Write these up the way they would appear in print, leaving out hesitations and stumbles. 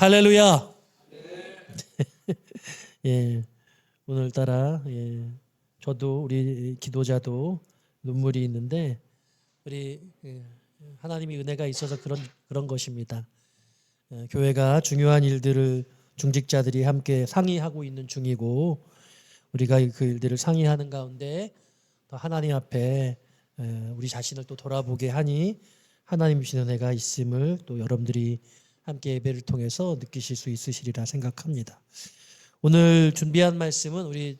할렐루야. 예, 오늘따라 저도 우리 기도자도 눈물이 있는데 우리 하나님의 은혜가 있어서 그런 것입니다. 교회가 중요한 일들을 중직자들이 함께 상의하고 있는 중이고 우리가 그 일들을 상의하는 가운데 또 하나님 앞에 우리 자신을 또 돌아보게 하니 하나님 주신 은혜가 있음을 또 여러분들이 함께 예배를 통해서 느끼실 수 있으시리라 생각합니다. 오늘 준비한 말씀은 우리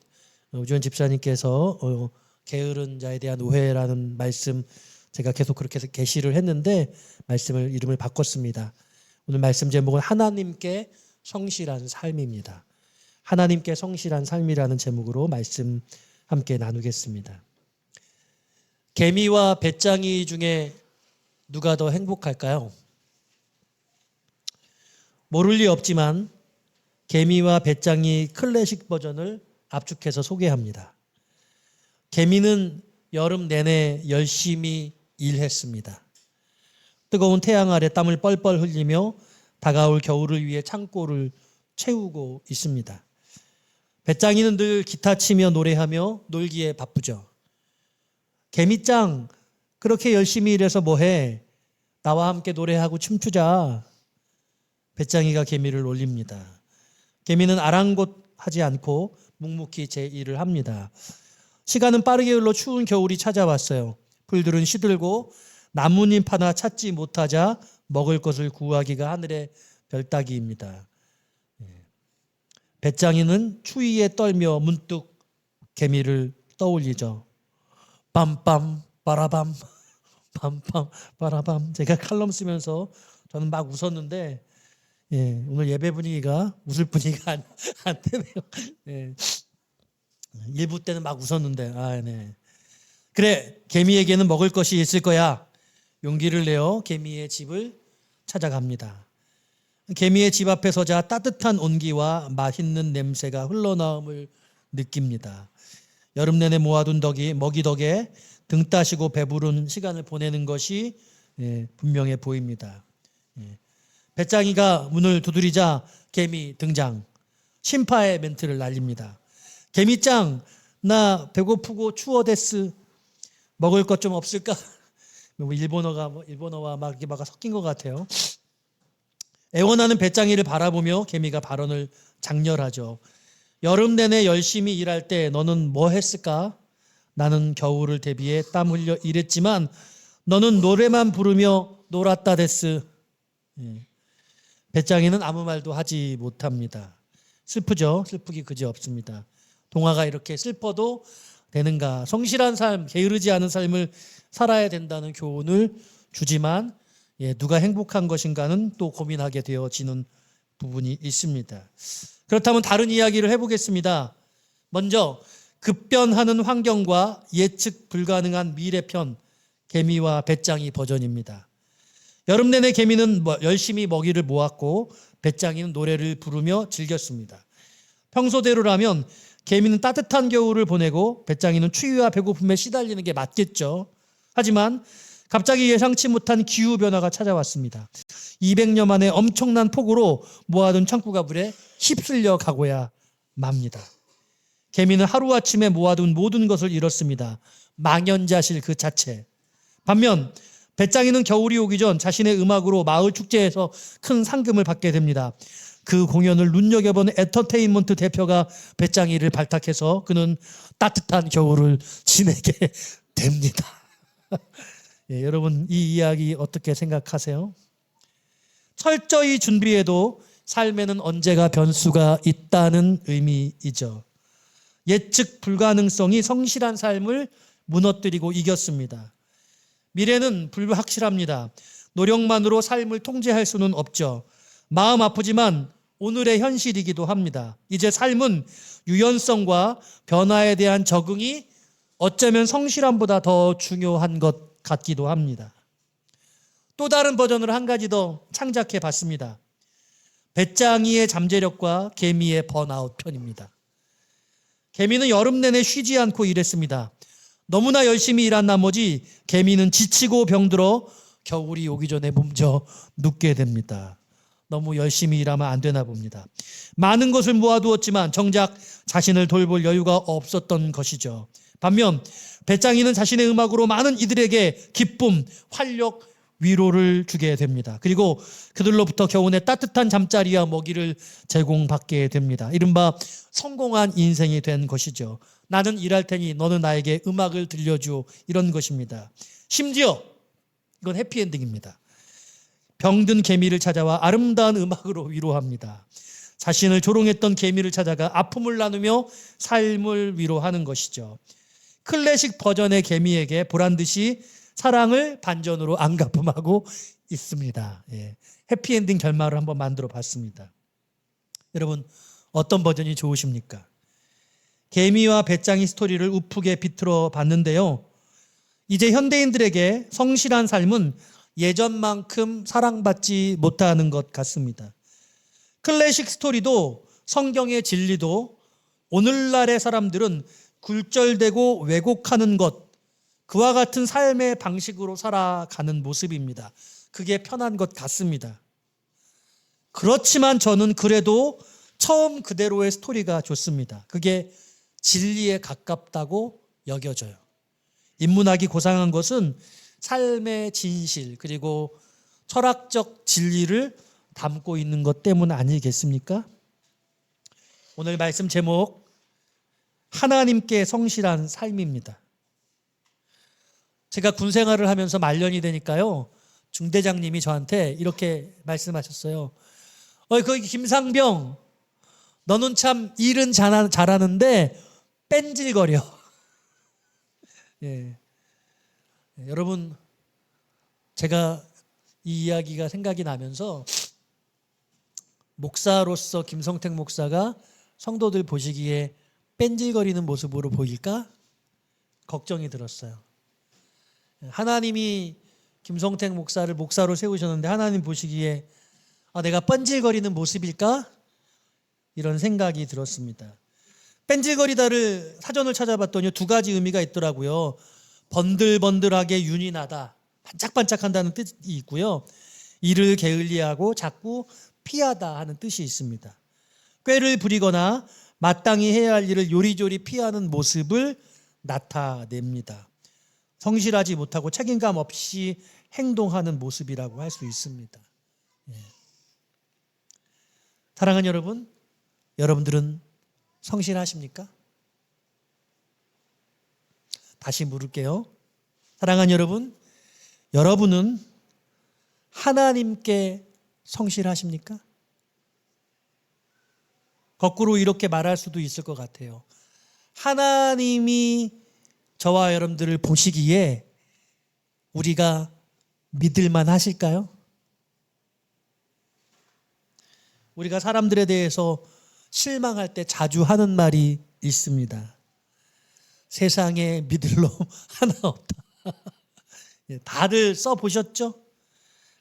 우주원 집사님께서 게으른 자에 대한 오해라는 말씀 제가 계속 그렇게 계시를 했는데 말씀을 이름을 바꿨습니다. 오늘 말씀 제목은 하나님께 성실한 삶입니다. 하나님께 성실한 삶이라는 제목으로 말씀 함께 나누겠습니다. 개미와 배짱이 중에 누가 더 행복할까요? 모를 리 없지만 개미와 배짱이 클래식 버전을 압축해서 소개합니다. 개미는 여름 내내 열심히 일했습니다. 뜨거운 태양 아래 땀을 뻘뻘 흘리며 다가올 겨울을 위해 창고를 채우고 있습니다. 배짱이는 늘 기타 치며 노래하며 놀기에 바쁘죠. 개미짱, 그렇게 열심히 일해서 뭐해? 나와 함께 노래하고 춤추자. 배짱이가 개미를 놀립니다. 개미는 아랑곳하지 않고 묵묵히 제 일을 합니다. 시간은 빠르게 흘러 추운 겨울이 찾아왔어요. 풀들은 시들고 나뭇잎 하나 찾지 못하자 먹을 것을 구하기가 하늘의 별따기입니다. 배짱이는 추위에 떨며 문득 개미를 떠올리죠. 빰빰 빠라밤 빰빰 빠라밤. 제가 칼럼 쓰면서 저는 막 웃었는데 오늘 예배 분위기가 웃을 분위기가 안 되네요. 일부 때는 막 웃었는데 그래, 개미에게는 먹을 것이 있을 거야. 용기를 내어 개미의 집을 찾아갑니다. 개미의 집 앞에 서자 따뜻한 온기와 맛있는 냄새가 흘러나옴을 느낍니다. 여름 내내 모아둔 먹이 덕에 등 따시고 배부른 시간을 보내는 것이 분명해 보입니다. 배짱이가 문을 두드리자 개미 등장. 심파의 멘트를 날립니다. 개미짱, 나 배고프고 추워 데스. 먹을 것 좀 없을까? 일본어와 막 이렇게 막 섞인 것 같아요. 애원하는 배짱이를 바라보며 개미가 발언을 장렬하죠. 여름 내내 열심히 일할 때 너는 뭐 했을까? 나는 겨울을 대비해 땀 흘려 일했지만 너는 노래만 부르며 놀았다 데스. 배짱이는 아무 말도 하지 못합니다. 슬프죠? 슬프기 그지없습니다. 동화가 이렇게 슬퍼도 되는가? 성실한 삶, 게으르지 않은 삶을 살아야 된다는 교훈을 주지만 누가 행복한 것인가는 또 고민하게 되어지는 부분이 있습니다. 그렇다면 다른 이야기를 해보겠습니다. 먼저 급변하는 환경과 예측 불가능한 미래편 개미와 배짱이 버전입니다. 여름 내내 개미는 열심히 먹이를 모았고 배짱이는 노래를 부르며 즐겼습니다. 평소대로라면 개미는 따뜻한 겨울을 보내고 배짱이는 추위와 배고픔에 시달리는 게 맞겠죠. 하지만 갑자기 예상치 못한 기후변화가 찾아왔습니다. 200년 만에 엄청난 폭우로 모아둔 창고가 불에 휩쓸려 가고야 맙니다. 개미는 하루아침에 모아둔 모든 것을 잃었습니다. 망연자실 그 자체. 반면 배짱이는 겨울이 오기 전 자신의 음악으로 마을 축제에서 큰 상금을 받게 됩니다. 그 공연을 눈여겨본 엔터테인먼트 대표가 배짱이를 발탁해서 그는 따뜻한 겨울을 지내게 됩니다. 여러분, 이 이야기 어떻게 생각하세요? 철저히 준비해도 삶에는 언제가 변수가 있다는 의미이죠. 예측 불가능성이 성실한 삶을 무너뜨리고 이겼습니다. 미래는 불확실합니다. 노력만으로 삶을 통제할 수는 없죠. 마음 아프지만 오늘의 현실이기도 합니다. 이제 삶은 유연성과 변화에 대한 적응이 어쩌면 성실함보다 더 중요한 것 같기도 합니다. 또 다른 버전으로 한 가지 더 창작해 봤습니다. 배짱이의 잠재력과 개미의 번아웃 편입니다. 개미는 여름 내내 쉬지 않고 일했습니다. 너무나 열심히 일한 나머지 개미는 지치고 병들어 겨울이 오기 전에 몸져 눕게 됩니다. 너무 열심히 일하면 안 되나 봅니다. 많은 것을 모아두었지만 정작 자신을 돌볼 여유가 없었던 것이죠. 반면 배짱이는 자신의 음악으로 많은 이들에게 기쁨, 활력, 위로를 주게 됩니다. 그리고 그들로부터 겨우내 따뜻한 잠자리와 먹이를 제공받게 됩니다. 이른바 성공한 인생이 된 것이죠. 나는 일할 테니 너는 나에게 음악을 들려줘, 이런 것입니다. 심지어 이건 해피엔딩입니다. 병든 개미를 찾아와 아름다운 음악으로 위로합니다. 자신을 조롱했던 개미를 찾아가 아픔을 나누며 삶을 위로하는 것이죠. 클래식 버전의 개미에게 보란듯이 사랑을 반전으로 안가품하고 있습니다. 예. 해피엔딩 결말을 한번 만들어 봤습니다. 여러분, 어떤 버전이 좋으십니까? 개미와 배짱이 스토리를 우프게 비틀어 봤는데요. 이제 현대인들에게 성실한 삶은 예전만큼 사랑받지 못하는 것 같습니다. 클래식 스토리도 성경의 진리도 오늘날의 사람들은 굴절되고 왜곡하는 것, 그와 같은 삶의 방식으로 살아가는 모습입니다. 그게 편한 것 같습니다. 그렇지만 저는 그래도 처음 그대로의 스토리가 좋습니다. 그게 진리에 가깝다고 여겨져요. 인문학이 고상한 것은 삶의 진실 그리고 철학적 진리를 담고 있는 것 때문 아니겠습니까? 오늘 말씀 제목, 하나님께 성실한 삶입니다. 제가 군 생활을 하면서 말년이 되니까요, 중대장님이 저한테 이렇게 말씀하셨어요. 거기 김상병, 너는 참 일은 잘하는데 뺀질거려. 예. 여러분, 제가 이 이야기가 생각이 나면서 목사로서 김성택 목사가 성도들 보시기에 뺀질거리는 모습으로 보일까? 걱정이 들었어요. 하나님이 김성택 목사를 목사로 세우셨는데 하나님 보시기에 내가 뺀질거리는 모습일까? 이런 생각이 들었습니다. 뺀질거리다를 사전을 찾아봤더니 두 가지 의미가 있더라고요. 번들번들하게 윤이 나다, 반짝반짝한다는 뜻이 있고요. 이를 게을리하고 자꾸 피하다 하는 뜻이 있습니다. 꾀를 부리거나 마땅히 해야 할 일을 요리조리 피하는 모습을 나타냅니다. 성실하지 못하고 책임감 없이 행동하는 모습이라고 할 수 있습니다. 사랑하는 여러분, 여러분들은 성실하십니까? 다시 물을게요. 사랑하는 여러분, 여러분은 하나님께 성실하십니까? 거꾸로 이렇게 말할 수도 있을 것 같아요. 하나님이 저와 여러분들을 보시기에 우리가 믿을만 하실까요? 우리가 사람들에 대해서 실망할 때 자주 하는 말이 있습니다. 세상에 믿을 놈 하나 없다. 다들 써보셨죠?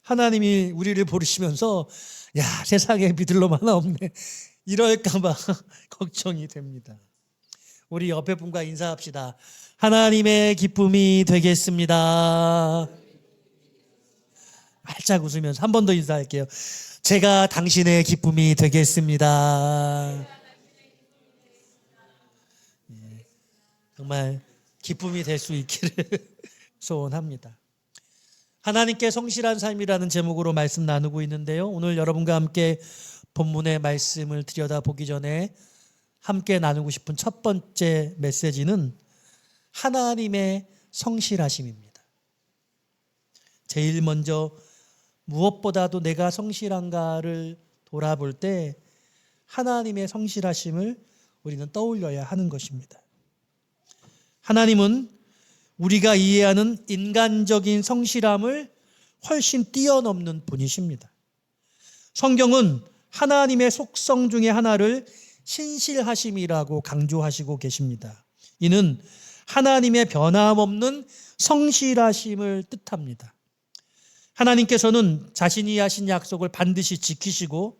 하나님이 우리를 부르시면서 야, 세상에 믿을 놈 하나 없네, 이럴까 봐 걱정이 됩니다. 우리 옆에 분과 인사합시다. 하나님의 기쁨이 되겠습니다. 활짝 웃으면서 한 번 더 인사할게요. 제가 당신의 기쁨이 되겠습니다. 정말 기쁨이 될 수 있기를 소원합니다. 하나님께 성실한 삶이라는 제목으로 말씀 나누고 있는데요. 오늘 여러분과 함께 본문의 말씀을 들여다보기 전에 함께 나누고 싶은 첫 번째 메시지는 하나님의 성실하심입니다. 제일 먼저 무엇보다도 내가 성실한가를 돌아볼 때 하나님의 성실하심을 우리는 떠올려야 하는 것입니다. 하나님은 우리가 이해하는 인간적인 성실함을 훨씬 뛰어넘는 분이십니다. 성경은 하나님의 속성 중에 하나를 신실하심이라고 강조하시고 계십니다. 이는 하나님의 변함없는 성실하심을 뜻합니다. 하나님께서는 자신이 하신 약속을 반드시 지키시고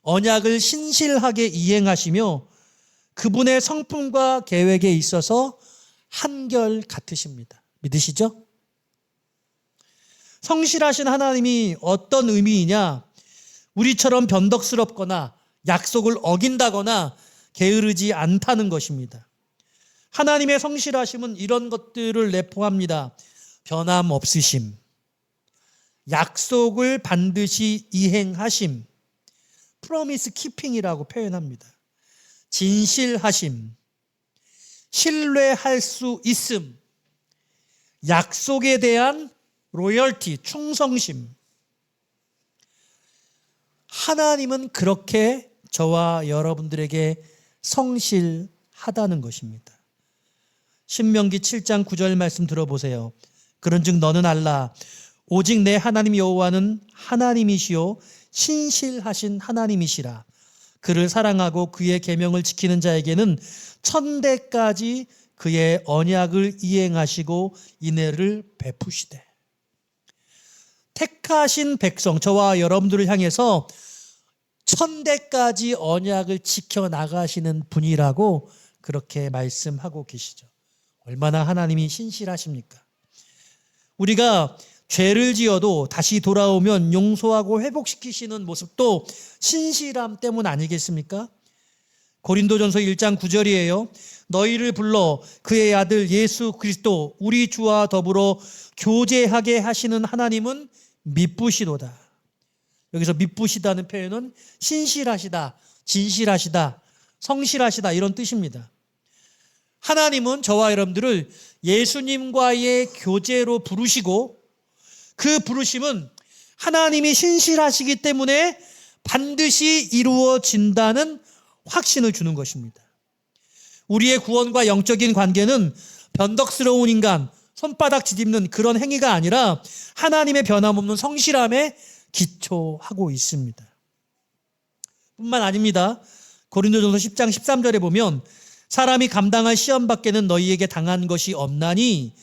언약을 신실하게 이행하시며 그분의 성품과 계획에 있어서 한결 같으십니다. 믿으시죠? 성실하신 하나님이 어떤 의미이냐? 우리처럼 변덕스럽거나 약속을 어긴다거나 게으르지 않다는 것입니다. 하나님의 성실하심은 이런 것들을 내포합니다. 변함없으심, 약속을 반드시 이행하심, 프로미스 키핑이라고 표현합니다. 진실하심, 신뢰할 수 있음, 약속에 대한 로열티, 충성심. 하나님은 그렇게 저와 여러분들에게 성실하다는 것입니다. 신명기 7장 9절 말씀 들어보세요. 그런즉 너는 알라 오직 내 하나님 여호와는 하나님이시요 신실하신 하나님이시라. 그를 사랑하고 그의 계명을 지키는 자에게는 천대까지 그의 언약을 이행하시고 인애를 베푸시되. 택하신 백성, 저와 여러분들을 향해서 천대까지 언약을 지켜나가시는 분이라고 그렇게 말씀하고 계시죠. 얼마나 하나님이 신실하십니까? 우리가 죄를 지어도 다시 돌아오면 용서하고 회복시키시는 모습도 신실함 때문 아니겠습니까? 고린도전서 1장 9절이에요. 너희를 불러 그의 아들 예수 그리스도 우리 주와 더불어 교제하게 하시는 하나님은 미쁘시도다. 여기서 미쁘시다는 표현은 신실하시다, 진실하시다, 성실하시다 이런 뜻입니다. 하나님은 저와 여러분들을 예수님과의 교제로 부르시고 그 부르심은 하나님이 신실하시기 때문에 반드시 이루어진다는 확신을 주는 것입니다. 우리의 구원과 영적인 관계는 변덕스러운 인간, 손바닥 뒤집는 그런 행위가 아니라 하나님의 변함없는 성실함에 기초하고 있습니다. 뿐만 아닙니다. 고린도전서 10장 13절에 보면 사람이 감당할 시험 밖에는 너희에게 당한 것이 없나니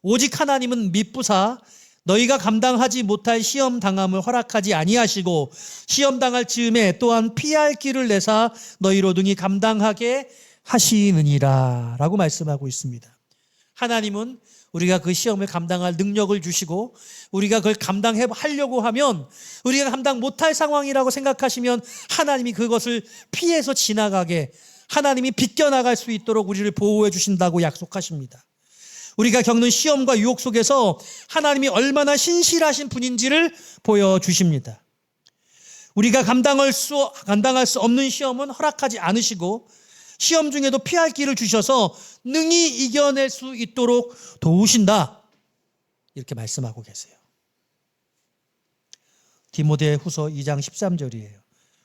오직 하나님은 미쁘사 너희가 감당하지 못할 시험 당함을 허락하지 아니하시고 시험 당할 즈음에 또한 피할 길을 내사 너희로 등이 감당하게 하시느니라 라고 말씀하고 있습니다. 하나님은 우리가 그 시험을 감당할 능력을 주시고 우리가 그걸 감당하려고 하면 우리가 감당 못할 상황이라고 생각하시면 하나님이 그것을 피해서 지나가게 하나님이 비껴나갈 수 있도록 우리를 보호해 주신다고 약속하십니다. 우리가 겪는 시험과 유혹 속에서 하나님이 얼마나 신실하신 분인지를 보여주십니다. 우리가 감당할 수 없는 시험은 허락하지 않으시고 시험 중에도 피할 길을 주셔서 능히 이겨낼 수 있도록 도우신다. 이렇게 말씀하고 계세요. 디모데후서 2장 13절이에요.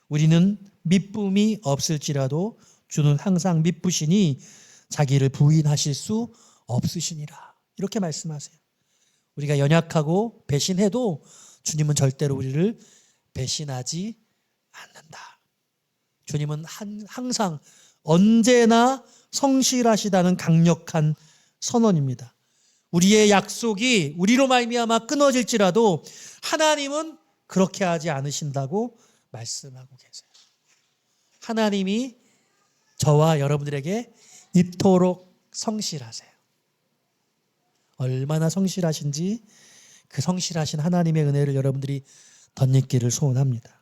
우리는 미쁨이 없을지라도 주는 항상 미쁘시니 자기를 부인하실 수 없으시니라. 이렇게 말씀하세요. 우리가 연약하고 배신해도 주님은 절대로 우리를 배신하지 않는다. 주님은 항상 언제나 성실하시다는 강력한 선언입니다. 우리의 약속이 우리로 말미암아 끊어질지라도 하나님은 그렇게 하지 않으신다고 말씀하고 계세요. 하나님이 저와 여러분들에게 이토록 성실하세요. 얼마나 성실하신지 그 성실하신 하나님의 은혜를 여러분들이 덧입기를 소원합니다.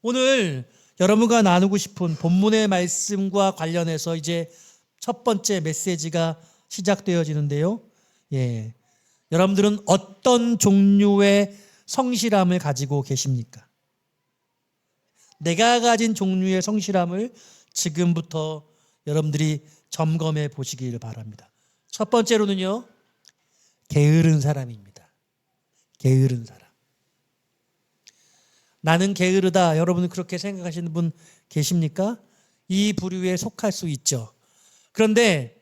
오늘 여러분과 나누고 싶은 본문의 말씀과 관련해서 이제 첫 번째 메시지가 시작되어지는데요. 여러분들은 어떤 종류의 성실함을 가지고 계십니까? 내가 가진 종류의 성실함을 지금부터 여러분들이 점검해 보시기를 바랍니다. 첫 번째로는요, 게으른 사람입니다. 게으른 사람. 나는 게으르다. 여러분 그렇게 생각하시는 분 계십니까? 이 부류에 속할 수 있죠. 그런데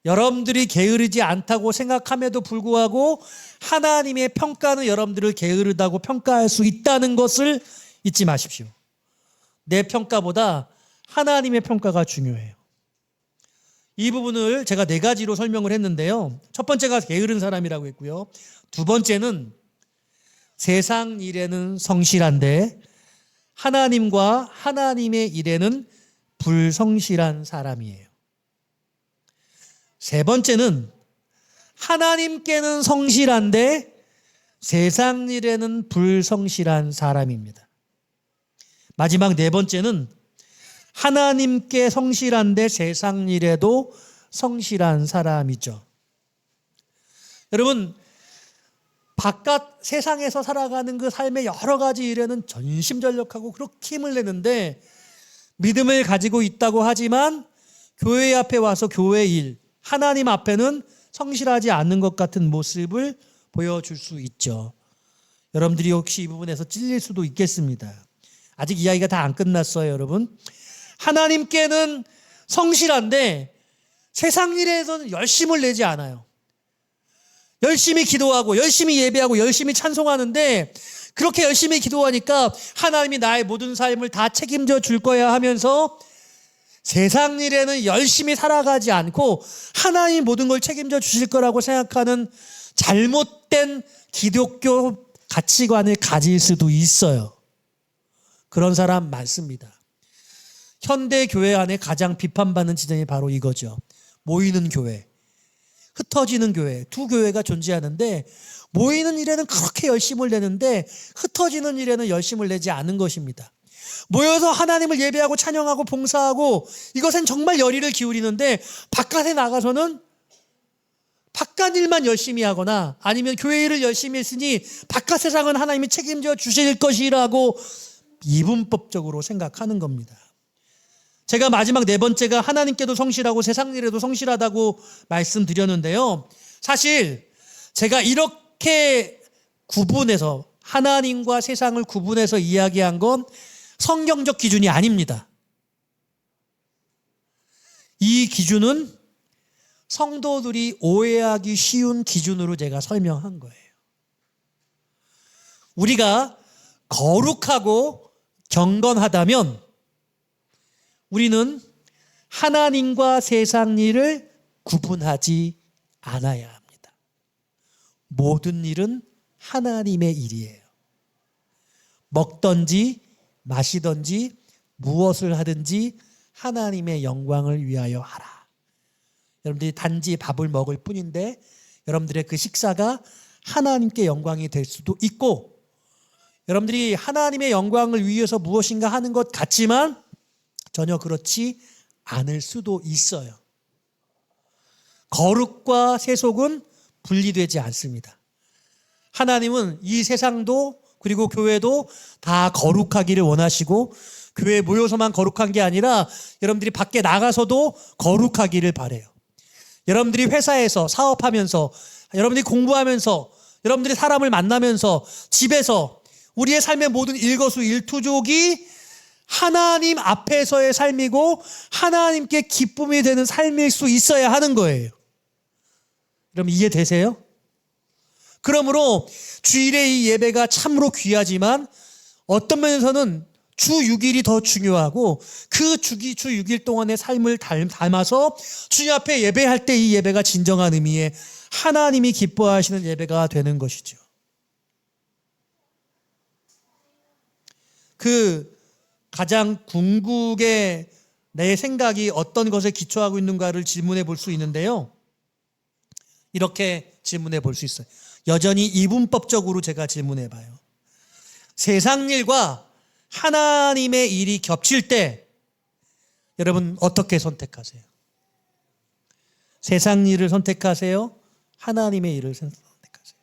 여러분들이 게으르지 않다고 생각함에도 불구하고 하나님의 평가는 여러분들을 게으르다고 평가할 수 있다는 것을 잊지 마십시오. 내 평가보다 하나님의 평가가 중요해요. 이 부분을 제가 4가지로 설명을 했는데요. 첫 번째가 게으른 사람이라고 했고요. 두 번째는 세상 일에는 성실한데 하나님과 하나님의 일에는 불성실한 사람이에요. 세 번째는 하나님께는 성실한데 세상 일에는 불성실한 사람입니다. 마지막 네 번째는 하나님께 성실한데 세상 일에도 성실한 사람이죠. 여러분, 바깥 세상에서 살아가는 그 삶의 여러 가지 일에는 전심전력하고 그렇게 힘을 내는데 믿음을 가지고 있다고 하지만 교회 앞에 와서 교회 일, 하나님 앞에는 성실하지 않는 것 같은 모습을 보여줄 수 있죠. 여러분들이 혹시 이 부분에서 찔릴 수도 있겠습니다. 아직 이야기가 다 안 끝났어요, 여러분. 하나님께는 성실한데 세상 일에서는 열심을 내지 않아요. 열심히 기도하고 열심히 예배하고 열심히 찬송하는데 그렇게 열심히 기도하니까 하나님이 나의 모든 삶을 다 책임져 줄 거야 하면서 세상 일에는 열심히 살아가지 않고 하나님 모든 걸 책임져 주실 거라고 생각하는 잘못된 기독교 가치관을 가질 수도 있어요. 그런 사람 많습니다. 현대 교회 안에 가장 비판받는 지점이 바로 이거죠. 모이는 교회, 흩어지는 교회, 두 교회가 존재하는데 모이는 일에는 그렇게 열심을 내는데 흩어지는 일에는 열심을 내지 않은 것입니다. 모여서 하나님을 예배하고 찬양하고 봉사하고 이것엔 정말 열의를 기울이는데 바깥에 나가서는 바깥 일만 열심히 하거나 아니면 교회 일을 열심히 했으니 바깥 세상은 하나님이 책임져 주실 것이라고 이분법적으로 생각하는 겁니다. 제가 마지막 네 번째가 하나님께도 성실하고 세상 일에도 성실하다고 말씀드렸는데요. 사실 제가 이렇게 구분해서 하나님과 세상을 구분해서 이야기한 건 성경적 기준이 아닙니다. 이 기준은 성도들이 오해하기 쉬운 기준으로 제가 설명한 거예요. 우리가 거룩하고 경건하다면 우리는 하나님과 세상 일을 구분하지 않아야 합니다. 모든 일은 하나님의 일이에요. 먹든지 마시든지 무엇을 하든지 하나님의 영광을 위하여 하라. 여러분들이 단지 밥을 먹을 뿐인데 여러분들의 그 식사가 하나님께 영광이 될 수도 있고 여러분들이 하나님의 영광을 위해서 무엇인가 하는 것 같지만 전혀 그렇지 않을 수도 있어요. 거룩과 세속은 분리되지 않습니다. 하나님은 이 세상도 그리고 교회도 다 거룩하기를 원하시고 교회에 모여서만 거룩한 게 아니라 여러분들이 밖에 나가서도 거룩하기를 바라요. 여러분들이 회사에서 사업하면서 여러분들이 공부하면서 여러분들이 사람을 만나면서 집에서 우리의 삶의 모든 일거수일투족이 하나님 앞에서의 삶이고 하나님께 기쁨이 되는 삶일 수 있어야 하는 거예요. 그럼 이해되세요? 그러므로 주일의 이 예배가 참으로 귀하지만 어떤 면에서는 주 6일이 더 중요하고 그 주 6일 동안의 삶을 담아서 주님 앞에 예배할 때 이 예배가 진정한 의미의 하나님이 기뻐하시는 예배가 되는 것이죠. 그 가장 궁극의 내 생각이 어떤 것에 기초하고 있는가를 질문해 볼 수 있는데요. 이렇게 질문해 볼 수 있어요. 여전히 이분법적으로 제가 질문해 봐요. 세상 일과 하나님의 일이 겹칠 때 여러분 어떻게 선택하세요? 세상 일을 선택하세요? 하나님의 일을 선택하세요?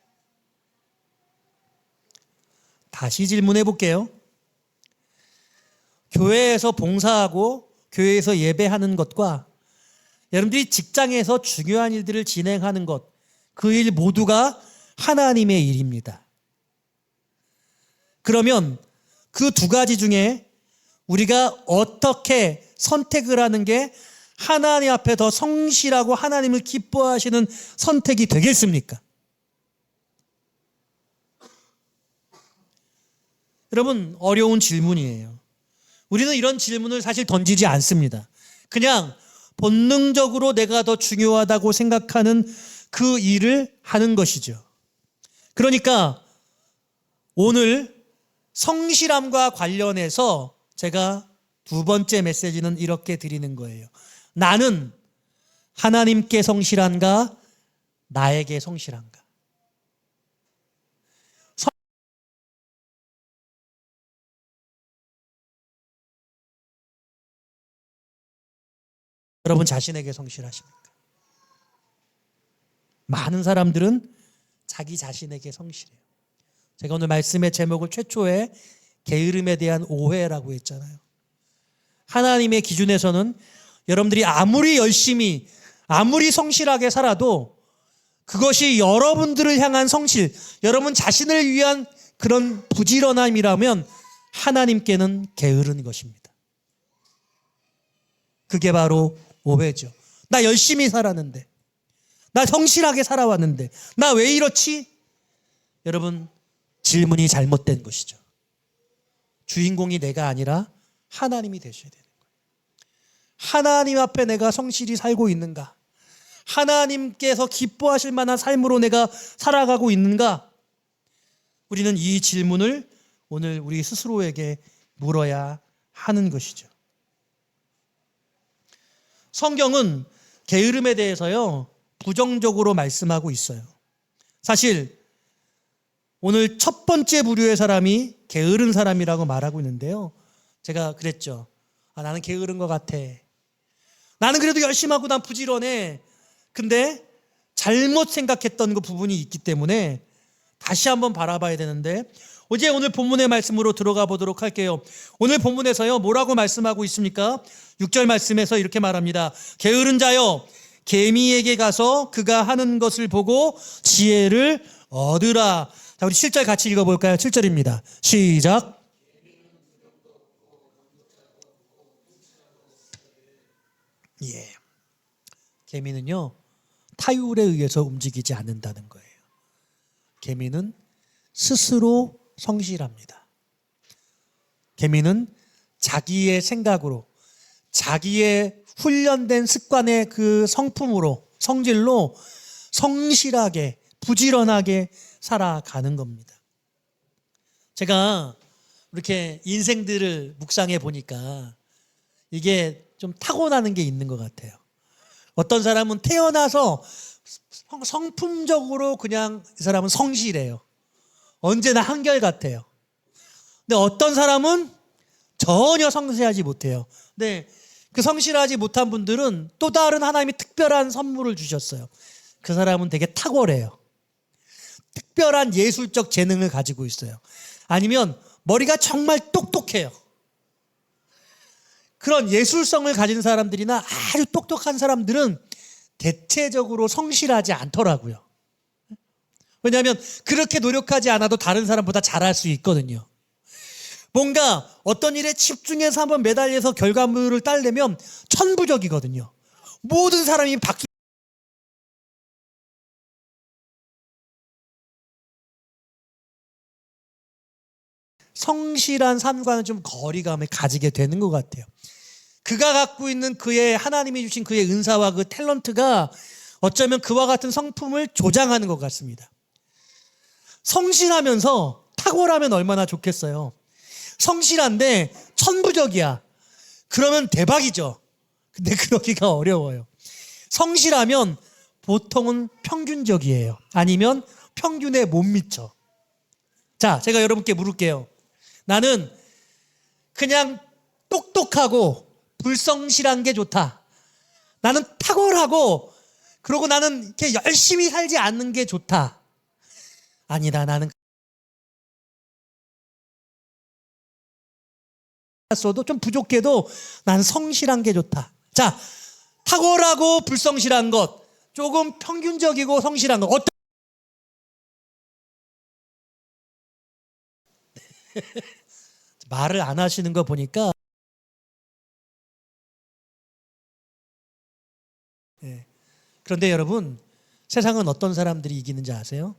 다시 질문해 볼게요. 교회에서 봉사하고 교회에서 예배하는 것과 여러분들이 직장에서 중요한 일들을 진행하는 것, 그 일 모두가 하나님의 일입니다. 그러면 그 두 가지 중에 우리가 어떻게 선택을 하는 게 하나님 앞에 더 성실하고 하나님을 기뻐하시는 선택이 되겠습니까? 여러분, 어려운 질문이에요. 우리는 이런 질문을 사실 던지지 않습니다. 그냥 본능적으로 내가 더 중요하다고 생각하는 그 일을 하는 것이죠. 그러니까 오늘 성실함과 관련해서 제가 두 번째 메시지는 이렇게 드리는 거예요. 나는 하나님께 성실한가? 나에게 성실한가? 여러분 자신에게 성실하십니까? 많은 사람들은 자기 자신에게 성실해요. 제가 오늘 말씀의 제목을 최초에 게으름에 대한 오해라고 했잖아요. 하나님의 기준에서는 여러분들이 아무리 열심히 아무리 성실하게 살아도 그것이 여러분들을 향한 성실, 여러분 자신을 위한 그런 부지런함이라면 하나님께는 게으른 것입니다. 그게 바로 오해죠. 나 열심히 살았는데, 나 성실하게 살아왔는데 나 왜 이렇지? 여러분, 질문이 잘못된 것이죠. 주인공이 내가 아니라 하나님이 되셔야 되는 거예요. 하나님 앞에 내가 성실히 살고 있는가? 하나님께서 기뻐하실 만한 삶으로 내가 살아가고 있는가? 우리는 이 질문을 오늘 우리 스스로에게 물어야 하는 것이죠. 성경은 게으름에 대해서요, 부정적으로 말씀하고 있어요. 사실 오늘 첫 번째 부류의 사람이 게으른 사람이라고 말하고 있는데요. 제가 그랬죠. 나는 게으른 것 같아. 나는 그래도 열심히 하고 난 부지런해. 근데 잘못 생각했던 그 부분이 있기 때문에 다시 한번 바라봐야 되는데, 오늘 본문의 말씀으로 들어가 보도록 할게요. 오늘 본문에서요, 뭐라고 말씀하고 있습니까? 6절 말씀에서 이렇게 말합니다. 게으른 자여, 개미에게 가서 그가 하는 것을 보고 지혜를 얻으라. 자, 우리 7절 같이 읽어볼까요? 7절입니다. 시작. 예. 개미는요, 타율에 의해서 움직이지 않는다는 거예요. 개미는 스스로 성실합니다. 개미는 자기의 생각으로, 자기의 훈련된 습관의 그 성품으로, 성질로 성실하게, 부지런하게 살아가는 겁니다. 제가 이렇게 인생들을 묵상해 보니까 이게 좀 타고나는 게 있는 것 같아요. 어떤 사람은 태어나서 성품적으로 그냥 이 사람은 성실해요. 언제나 한결같아요. 근데 어떤 사람은 전혀 성실하지 못해요. 근데 그 성실하지 못한 분들은 또 다른 하나님이 특별한 선물을 주셨어요. 그 사람은 되게 탁월해요. 특별한 예술적 재능을 가지고 있어요. 아니면 머리가 정말 똑똑해요. 그런 예술성을 가진 사람들이나 아주 똑똑한 사람들은 대체적으로 성실하지 않더라고요. 왜냐하면 그렇게 노력하지 않아도 다른 사람보다 잘할 수 있거든요. 뭔가 어떤 일에 집중해서 한번 매달려서 결과물을 따려면 천부적이거든요. 모든 사람이 박수. 성실한 삶과는 좀 거리감을 가지게 되는 것 같아요. 그가 갖고 있는 그의 하나님이 주신 그의 은사와 그 탤런트가 어쩌면 그와 같은 성품을 조장하는 것 같습니다. 성실하면서 탁월하면 얼마나 좋겠어요. 성실한데 천부적이야. 그러면 대박이죠. 근데 그러기가 어려워요. 성실하면 보통은 평균적이에요. 아니면 평균에 못 미쳐. 자, 제가 여러분께 물을게요. 나는 그냥 똑똑하고 불성실한 게 좋다. 나는 탁월하고 그러고 나는 이렇게 열심히 살지 않는 게 좋다. 아니다. 나는 써도 좀 부족해도 난 성실한 게 좋다. 자, 탁월하고 불성실한 것, 조금 평균적이고 성실한 것, 어떤 말을 안 하시는 거 보니까 그런데 여러분, 세상은 어떤 사람들이 이기는지 아세요?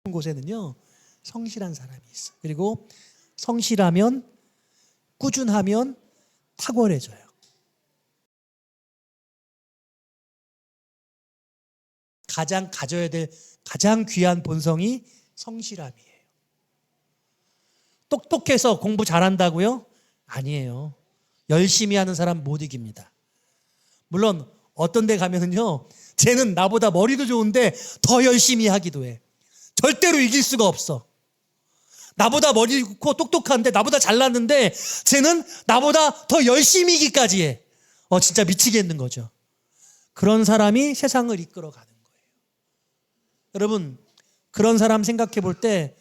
곳에는요, 성실한 사람이 있어요. 그리고 성실하면, 꾸준하면 탁월해져요. 가장 가져야 될 가장 귀한 본성이 성실함이에요. 똑똑해서 공부 잘한다고요? 아니에요. 열심히 하는 사람 못 이깁니다. 물론 어떤 데 가면은요, 쟤는 나보다 머리도 좋은데 더 열심히 하기도 해. 절대로 이길 수가 없어. 나보다 머리 좋고 똑똑한데 나보다 잘났는데 쟤는 나보다 더 열심히기까지 해. 진짜 미치겠는 거죠. 그런 사람이 세상을 이끌어가는 거예요. 여러분, 그런 사람 생각해 볼 때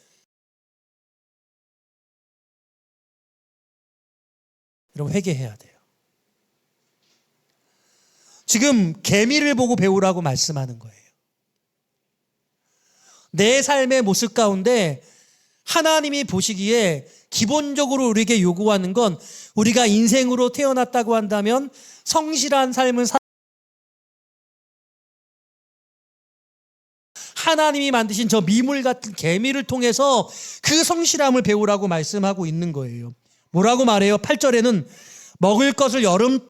여러분 회개해야 돼요. 지금 개미를 보고 배우라고 말씀하는 거예요. 내 삶의 모습 가운데 하나님이 보시기에 기본적으로 우리에게 요구하는 건 우리가 인생으로 태어났다고 한다면 성실한 삶을 하나님이 만드신 저 미물 같은 개미를 통해서 그 성실함을 배우라고 말씀하고 있는 거예요. 뭐라고 말해요? 8절에는 먹을 것을 여름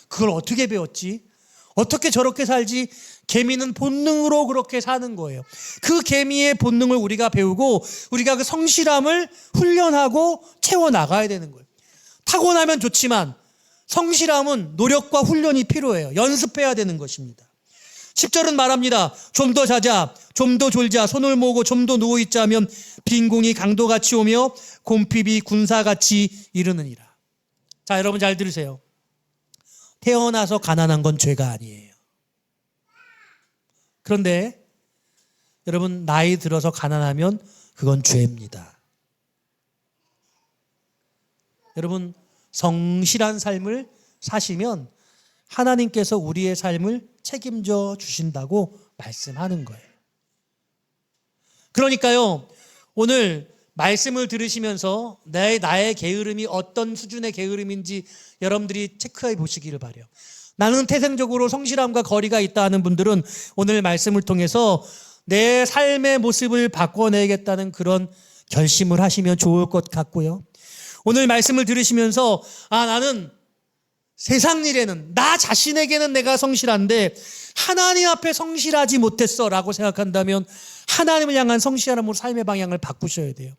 그걸 어떻게 배웠지? 어떻게 저렇게 살지? 개미는 본능으로 그렇게 사는 거예요. 그 개미의 본능을 우리가 배우고 우리가 그 성실함을 훈련하고 채워나가야 되는 거예요. 타고나면 좋지만 성실함은 노력과 훈련이 필요해요. 연습해야 되는 것입니다. 10절은 말합니다. 좀 더 자자, 좀 더 졸자, 손을 모으고 좀 더 누워있자 하면 빈공이 강도같이 오며 곰핍이 군사같이 이르느니라. 자, 여러분 잘 들으세요. 태어나서 가난한 건 죄가 아니에요. 그런데 여러분 나이 들어서 가난하면 그건 죄입니다. 여러분 성실한 삶을 사시면 하나님께서 우리의 삶을 책임져 주신다고 말씀하는 거예요. 그러니까요, 오늘 말씀을 들으시면서 나의 게으름이 어떤 수준의 게으름인지 여러분들이 체크해 보시기를 바라요. 나는 태생적으로 성실함과 거리가 있다 하는 분들은 오늘 말씀을 통해서 내 삶의 모습을 바꿔내겠다는 그런 결심을 하시면 좋을 것 같고요. 오늘 말씀을 들으시면서 나는 세상 일에는 나 자신에게는 내가 성실한데 하나님 앞에 성실하지 못했어 라고 생각한다면 하나님을 향한 성실함으로 삶의 방향을 바꾸셔야 돼요.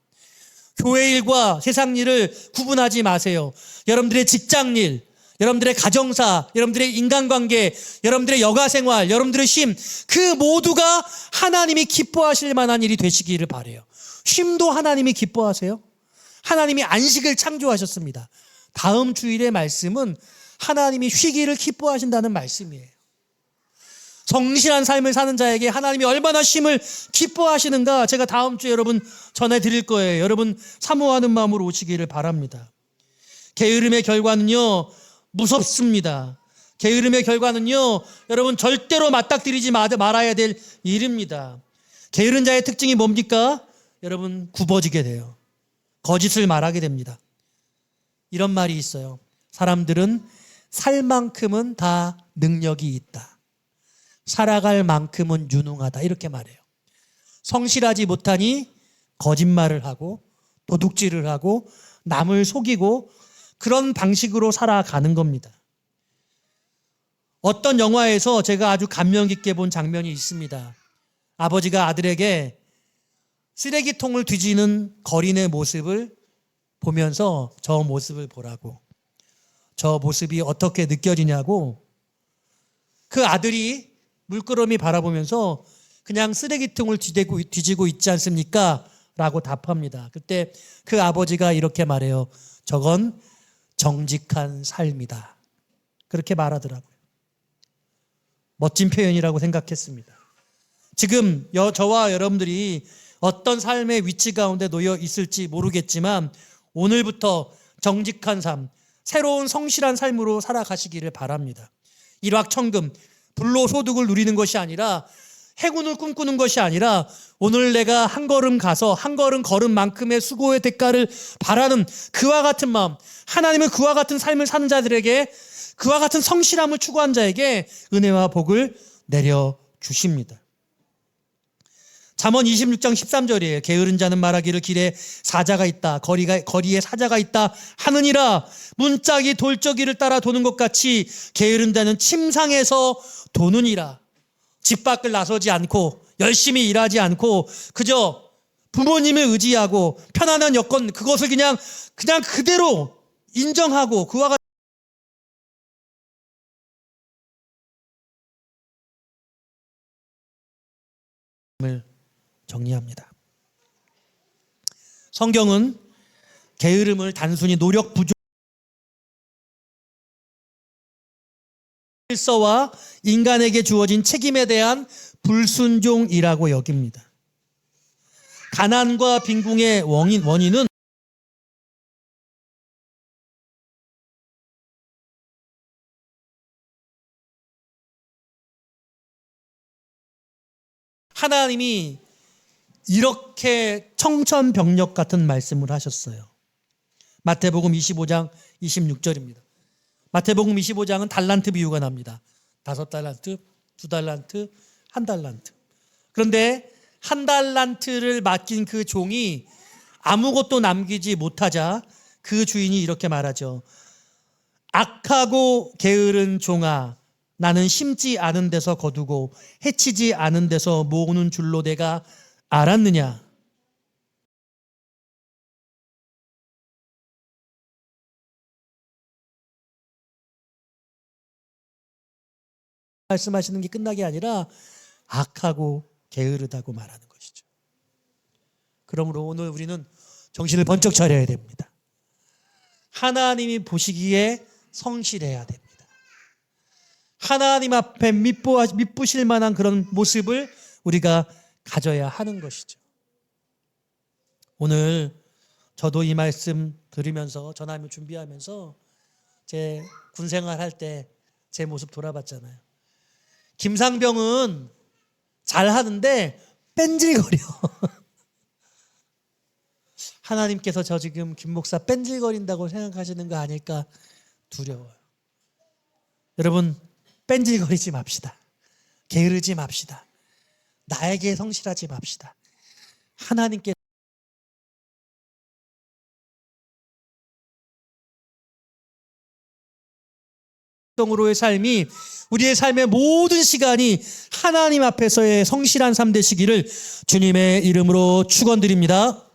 교회 일과 세상 일을 구분하지 마세요. 여러분들의 직장 일, 여러분들의 가정사, 여러분들의 인간관계, 여러분들의 여가생활, 여러분들의 쉼, 그 모두가 하나님이 기뻐하실 만한 일이 되시기를 바라요. 쉼도 하나님이 기뻐하세요. 하나님이 안식을 창조하셨습니다. 다음 주일의 말씀은 하나님이 쉬기를 기뻐하신다는 말씀이에요. 성실한 삶을 사는 자에게 하나님이 얼마나 쉼을 기뻐하시는가 제가 다음 주에 여러분 전해드릴 거예요. 여러분 사모하는 마음으로 오시기를 바랍니다. 게으름의 결과는요 무섭습니다. 게으름의 결과는요 여러분 절대로 맞닥뜨리지 말아야 될 일입니다. 게으른 자의 특징이 뭡니까? 여러분 굽어지게 돼요. 거짓을 말하게 됩니다. 이런 말이 있어요. 사람들은 살 만큼은 다 능력이 있다. 살아갈 만큼은 유능하다. 이렇게 말해요. 성실하지 못하니 거짓말을 하고 도둑질을 하고 남을 속이고 그런 방식으로 살아가는 겁니다. 어떤 영화에서 제가 아주 감명 깊게 본 장면이 있습니다. 아버지가 아들에게 쓰레기통을 뒤지는 거린의 모습을 보면서 저 모습을 보라고, 저 모습이 어떻게 느껴지냐고 그 아들이 물끄러미 바라보면서 그냥 쓰레기통을 뒤지고 있지 않습니까? 라고 답합니다. 그때 그 아버지가 이렇게 말해요. 저건 정직한 삶이다. 그렇게 말하더라고요. 멋진 표현이라고 생각했습니다. 지금 저와 여러분들이 어떤 삶의 위치 가운데 놓여 있을지 모르겠지만 오늘부터 정직한 삶, 새로운 성실한 삶으로 살아가시기를 바랍니다. 일확천금, 불로소득을 누리는 것이 아니라 행운을 꿈꾸는 것이 아니라 오늘 내가 한 걸음 가서 한 걸음 걸은 만큼의 수고의 대가를 바라는 그와 같은 마음, 하나님은 그와 같은 삶을 사는 자들에게 그와 같은 성실함을 추구한 자에게 은혜와 복을 내려주십니다. 잠언 26장 13절이에요. 게으른 자는 말하기를 길에 사자가 있다. 거리에 사자가 있다 하느니라. 문짝이 돌적이를 따라 도는 것 같이 게으른 자는 침상에서 도느니라. 집 밖을 나서지 않고 열심히 일하지 않고 그저 부모님을 의지하고 편안한 여건 그것을 그냥 그대로 인정하고 그와 같은 정리합니다. 성경은 게으름을 단순히 노력 부족, 질서와 인간에게 주어진 책임에 대한 불순종이라고 여깁니다. 가난과 빈궁의 원인은 하나님이 이렇게 청천벽력 같은 말씀을 하셨어요. 마태복음 25장 26절입니다. 마태복음 25장은 달란트 비유가 납니다. 5달란트, 2달란트, 1달란트. 그런데 1달란트를 맡긴 그 종이 아무것도 남기지 못하자 그 주인이 이렇게 말하죠. 악하고 게으른 종아, 나는 심지 않은 데서 거두고 해치지 않은 데서 모으는 줄로 내가 알았느냐. 말씀하시는 게 끝나게 아니라 악하고 게으르다고 말하는 것이죠. 그러므로 오늘 우리는 정신을 번쩍 차려야 됩니다. 하나님이 보시기에 성실해야 됩니다. 하나님 앞에 미쁘실 만한 그런 모습을 우리가 가져야 하는 것이죠. 오늘 저도 이 말씀 들으면서 전함을 준비하면서 제 군생활 할 때 제 모습 돌아봤잖아요. 김상병은 잘하는데 뺀질거려. 하나님께서 저 지금 김 목사 뺀질거린다고 생각하시는 거 아닐까 두려워요. 여러분, 뺀질거리지 맙시다. 게으르지 맙시다. 나에게 성실하지 맙시다. 하나님께 으로의 삶이 우리의 삶의 모든 시간이 하나님 앞에서의 성실한 삶 되시기를 주님의 이름으로 축원드립니다.